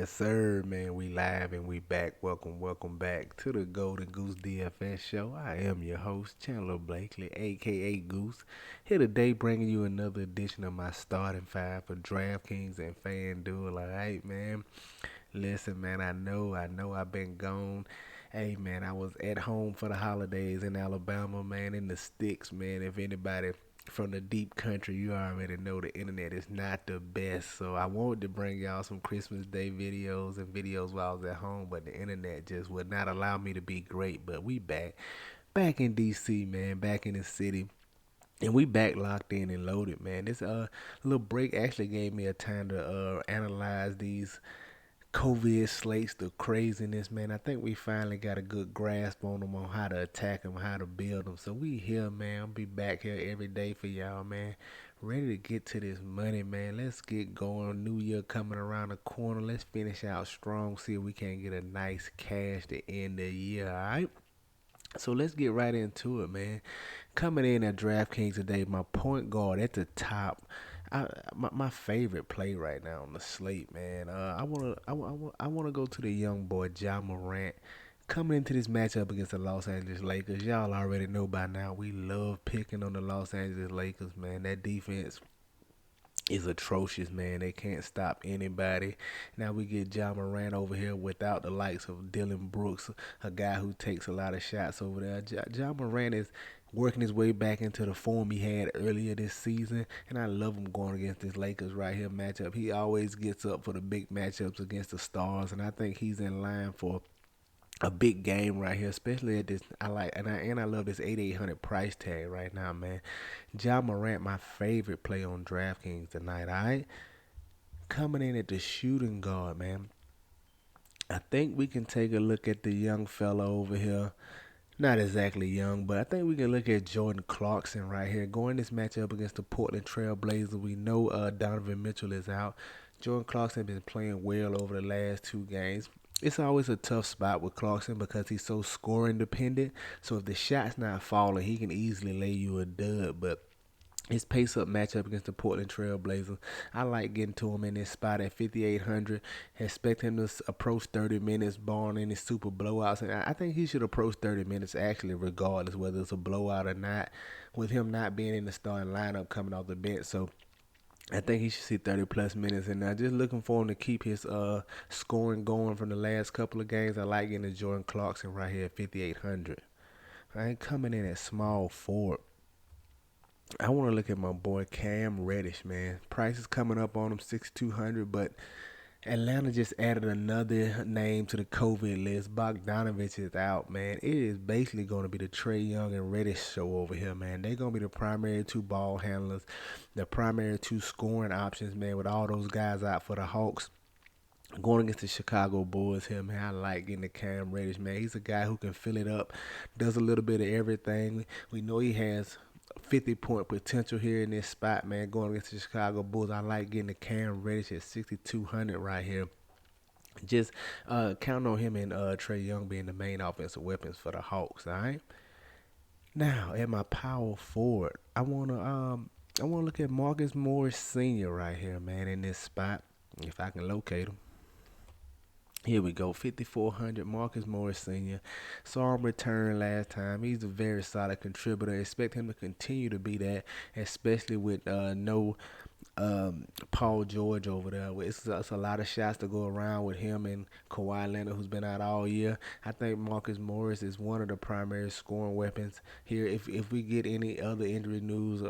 Yes, sir, man. We live and we back. Welcome back to the Golden Goose DFS show. I am your host, Chandler Blakely, aka Goose. Here today, bringing you another edition of my starting five for DraftKings and FanDuel. All right, man. Listen, man. I know, I've been gone. Hey, man, I was at home for the holidays in Alabama, man, in the sticks, man. If anybody from the deep country, you already know the internet is not the best. So I wanted to bring y'all some Christmas Day videos and videos while I was at home, but the internet just would not allow me to be great. But we back in DC, man, back in the city. And we back locked in and loaded, man. This little break actually gave me a time to analyze these COVID slates, the craziness, man. I think we finally got a good grasp on them, on how to attack them, how to build them. So we here, man. I'll be back here every day for y'all, man. Ready to get to this money, man. Let's get going. New Year coming around the corner. Let's finish out strong. See if we can get a nice cash to end the year, all right? So let's get right into it, man. Coming in at DraftKings today, my point guard at the top. My favorite play right now on the slate, man. I wanna go to the young boy John Morant. Coming into this matchup against the Los Angeles Lakers, y'all already know by now we love picking on the Los Angeles Lakers, man. That defense is atrocious, man. They can't stop anybody. Now we get John Morant over here without the likes of Dylan Brooks, a guy who takes a lot of shots over there. John Morant is working his way back into the form he had earlier this season, and I love him going against this Lakers right here matchup. He always gets up for the big matchups against the stars, and I think he's in line for a big game right here, especially at this. I love this 8,800 price tag right now, man. John Morant, my favorite play on DraftKings tonight. All right, coming in at the shooting guard, man. I think we can take a look at the young fella over here. Not exactly young, but I think we can look at Jordan Clarkson right here. Going this matchup against the Portland Trail Blazers, we know Donovan Mitchell is out. Jordan Clarkson been playing well over the last two games. It's always a tough spot with Clarkson because he's so scoring dependent. So if the shot's not falling, he can easily lay you a dub. But his pace up matchup against the Portland Trail Blazers, I like getting to him in this spot at 5,800. Expect him to approach 30 minutes, barring any super blowouts. And I think he should approach 30 minutes actually, regardless whether it's a blowout or not, with him not being in the starting lineup coming off the bench. So I think he should see 30 plus minutes. And just looking for him to keep his scoring going from the last couple of games. I like getting to Jordan Clarkson right here at 5,800. I ain't coming in at small forward. I want to look at my boy Cam Reddish, man. Price is coming up on him 6,200, but Atlanta just added another name to the COVID list. Bogdanovich is out, man. It is basically going to be the Trey Young and Reddish show over here, man. They're going to be the primary two ball handlers, the primary two scoring options, man, with all those guys out for the Hawks. Going against the Chicago Bulls here, man, I like getting the Cam Reddish, man. He's a guy who can fill it up, does a little bit of everything. We know he has 50-point potential here in this spot, man. Going against the Chicago Bulls, I like getting the Cam Reddish at 6,200 right here. Just count on him and Trey Young being the main offensive weapons for the Hawks. All right. Now at my power forward, I wanna look at Marcus Morris Sr. right here, man, in this spot. If I can locate him. Here we go, 5,400. Marcus Morris Sr. Saw him return last time. He's a very solid contributor. Expect him to continue to be that, especially with no Paul George over there. It's a lot of shots to go around with him and Kawhi Leonard, who's been out all year. I think Marcus Morris is one of the primary scoring weapons here. If we get any other injury news,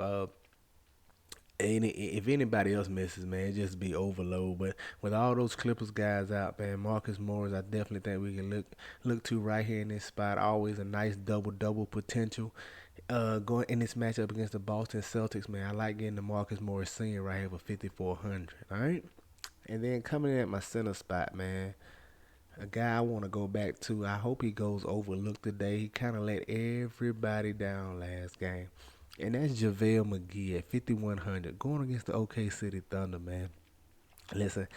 if anybody else misses, man, it just be overload. But with all those Clippers guys out, man, Marcus Morris, I definitely think we can look to right here in this spot. Always a nice double potential. Going in this matchup against the Boston Celtics, man, I like getting the Marcus Morris Sr. right here for 5,400. All right, and then coming in at my center spot, man, a guy I want to go back to. I hope he goes overlooked today. He kind of let everybody down last game. And that's JaVale McGee at 5,100 going against the OK City Thunder, man. Listen,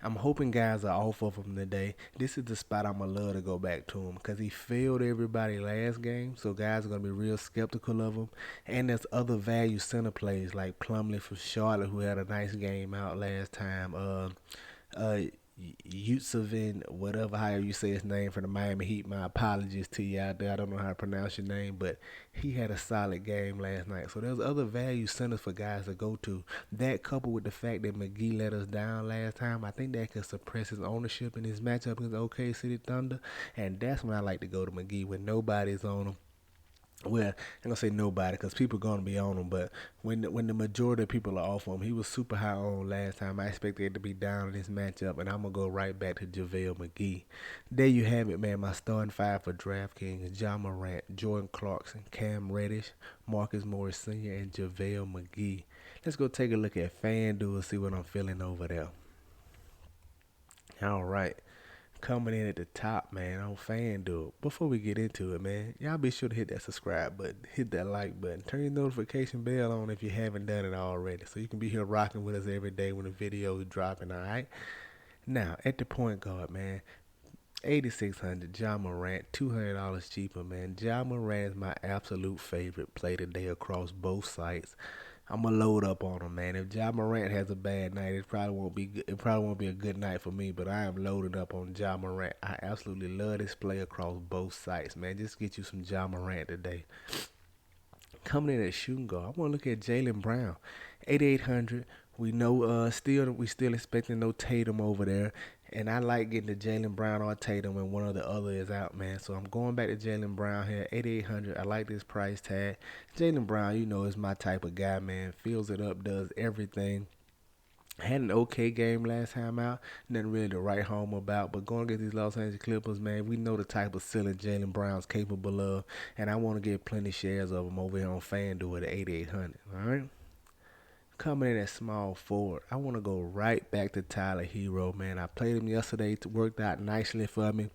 I'm hoping guys are off of him today. This is the spot I'm going to love to go back to him because he failed everybody last game. So guys are going to be real skeptical of him. And there's other value center plays like Plumlee from Charlotte who had a nice game out last time. Uh, Yusufin, whatever, however you say his name, from the Miami Heat. My apologies to you out there. I don't know how to pronounce your name, but he had a solid game last night. So there's other value centers for guys to go to. That coupled with the fact that McGee let us down last time, I think that could suppress his ownership in his matchup against OK City Thunder. And that's when I like to go to McGee when nobody's on him. Well, I'm gonna say nobody because people gonna be on him, but when the majority of people are off him, he was super high on last time. I expected it to be down in this matchup, and I'm gonna go right back to JaVale McGee. There you have it, man. My starting five for DraftKings: John Morant, Jordan Clarkson, Cam Reddish, Marcus Morris Sr., and JaVale McGee. Let's go take a look at FanDuel and see what I'm feeling over there. All right. Coming in at the top, man, on FanDuel. Before we get into it, man, y'all be sure to hit that subscribe button, hit that like button, turn your notification bell on if you haven't done it already, so you can be here rocking with us every day when the video is dropping, all right? Now, at the point guard, man, 8,600, John Morant, $200 cheaper, man. John Morant is my absolute favorite play today across both sites. I'm gonna load up on him, man. If Ja Morant has a bad night, it probably won't be a good night for me. But I am loaded up on Ja Morant. I absolutely love this play across both sites, man. Just get you some Ja Morant today. Coming in at shooting guard, I want to look at Jaylen Brown, 8,800. We know we still expecting no Tatum over there. And I like getting the Jaylen Brown or Tatum when one or the other is out, man. So I'm going back to Jaylen Brown here, 8,800. I like this price tag. Jaylen Brown, is my type of guy, man. Fills it up, does everything. Had an okay game last time out. Nothing really to write home about. But going against these Los Angeles Clippers, man, we know the type of ceiling Jaylen Brown's capable of. And I want to get plenty shares of him over here on FanDuel at 8,800. All right? Coming in at small forward, I want to go right back to Tyler Hero, man. I played him yesterday. It worked out nicely for me.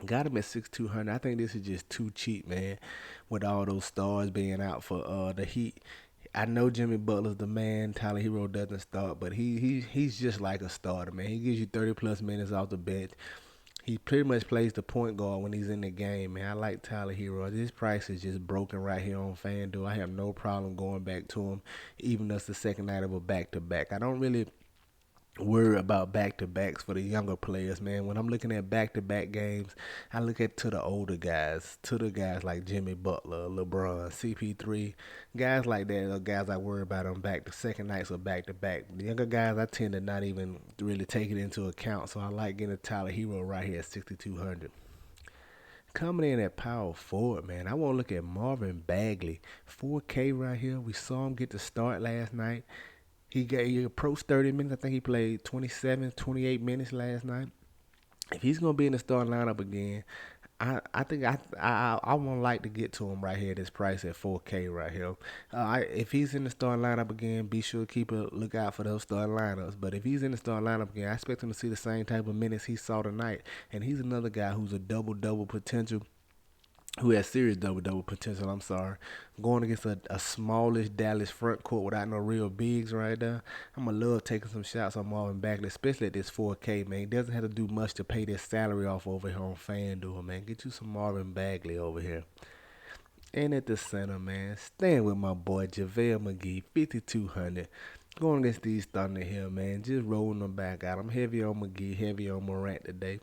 Got him at 6,200. I think this is just too cheap, man, with all those stars being out for the Heat. I know Jimmy Butler's the man. Tyler Hero doesn't start, but he's just like a starter, man. He gives you 30 plus minutes off the bench. He pretty much plays the point guard when he's in the game, man. I like Tyler Hero. This price is just broken right here on FanDuel. I have no problem going back to him, even though it's the second night of a back-to-back. I don't really worry about back-to-backs for the younger players, man. When I'm looking at back-to-back games, I look at to the older guys, to the guys like Jimmy Butler, LeBron, CP3, guys like that are guys I worry about on back to second nights or back-to-back. The younger guys, I tend to not even really take it into account, so I like getting a Tyler Hero right here at 6,200. Coming in at power forward, man, I want to look at Marvin Bagley, 4K right here. We saw him get the start last night. He approached 30 minutes. I think he played 27, 28 minutes last night. If he's gonna be in the starting lineup again, I think I want to like to get to him right here. This price at 4K right here. If he's in the starting lineup again, be sure to keep a lookout for those starting lineups. But if he's in the starting lineup again, I expect him to see the same type of minutes he saw tonight. And he's another guy who's a double potential, who has serious double potential. I'm sorry, going against a smallish Dallas front court without no real bigs right there. I'm gonna love taking some shots on Marvin Bagley, especially at this 4K, man. He doesn't have to do much to pay this salary off over here on FanDuel, man. Get you some Marvin Bagley over here. And at the center, man, staying with my boy JaVale McGee, 5,200. Going against these Thunder here, man. Just rolling them back out. I'm heavy on McGee, heavy on Morant today.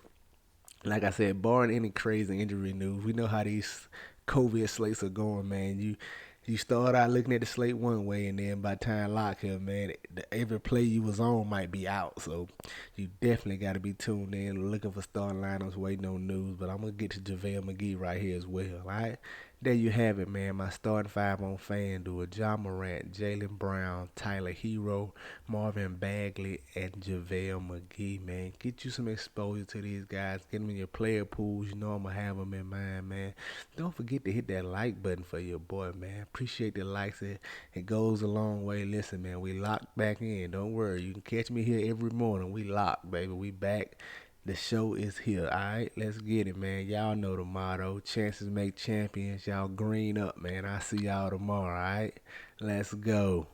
Like I said, barring any crazy injury news, we know how these COVID slates are going, man. You start out looking at the slate one way, and then by the time lock here, man, every play you was on might be out. So you definitely got to be tuned in, looking for starting lineups, waiting on news. But I'm gonna get to JaVale McGee right here as well. All right, there you have it, man. My starting five on FanDuel: John Morant, Jaylen Brown, Tyler Hero, Marvin Bagley, and JaVale McGee, man. Get you some exposure to these guys. Get them in your player pools. You know I'm going to have them in mind, man. Don't forget to hit that like button for your boy, man. Appreciate the likes. It goes a long way. Listen, man, we locked back in. Don't worry. You can catch me here every morning. We locked, baby. We back. The show is here. All right, let's get it, man. Y'all know the motto. Chances make champions. Y'all green up, man. I'll see y'all tomorrow, all right? Let's go.